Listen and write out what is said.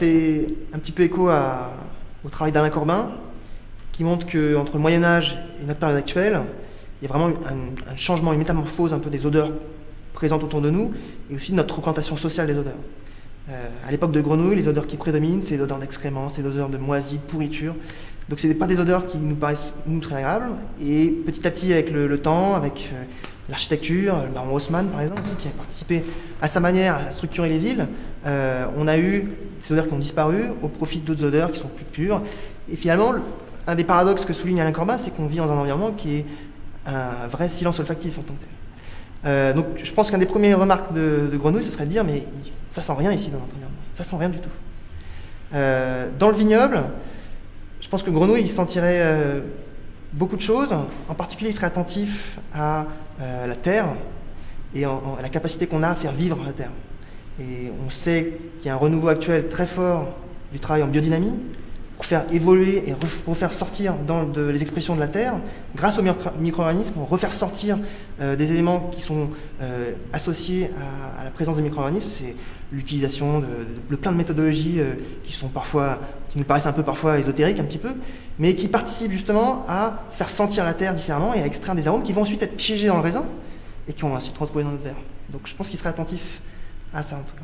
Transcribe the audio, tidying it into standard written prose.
fait un petit peu écho au travail d'Alain Corbin, qui montre qu'entre le Moyen-Âge et notre période actuelle, il y a vraiment un changement, une métamorphose un peu des odeurs présentes autour de nous, et aussi de notre représentation sociale des odeurs. À l'époque de Grenouille, les odeurs qui prédominent, c'est les odeurs d'excréments, c'est les odeurs de moisie, de pourriture. Donc ce n'est pas des odeurs qui nous paraissent nous très agréables. Et petit à petit, avec le temps, avec l'architecture, le baron Haussmann par exemple, qui a participé à sa manière à structurer les villes, on a eu ces odeurs qui ont disparu au profit d'autres odeurs qui sont plus pures. Et finalement, un des paradoxes que souligne Alain Corbin, c'est qu'on vit dans un environnement qui est un vrai silence olfactif en tant que tel. Donc je pense qu'une des premières remarques de Grenouille, ce serait de dire mais ça sent rien ici dans notre environnement, ça sent rien du tout. Dans le vignoble, je pense que Grenouille il sentirait beaucoup de choses, en particulier il serait attentif à la terre et à la capacité qu'on a à faire vivre la terre. Et on sait qu'il y a un renouveau actuel très fort du travail en biodynamie, pour faire évoluer et pour faire sortir les expressions de la terre, grâce aux micro-organismes, pour refaire sortir des éléments qui sont associés à la présence des micro-organismes. C'est l'utilisation de plein de méthodologies qui nous paraissent un peu parfois ésotériques un petit peu, mais qui participent justement à faire sentir la terre différemment et à extraire des arômes qui vont ensuite être piégés dans le raisin et qui vont ensuite retrouver dans notre verre. Donc je pense qu'il serait attentif à ça en tout cas.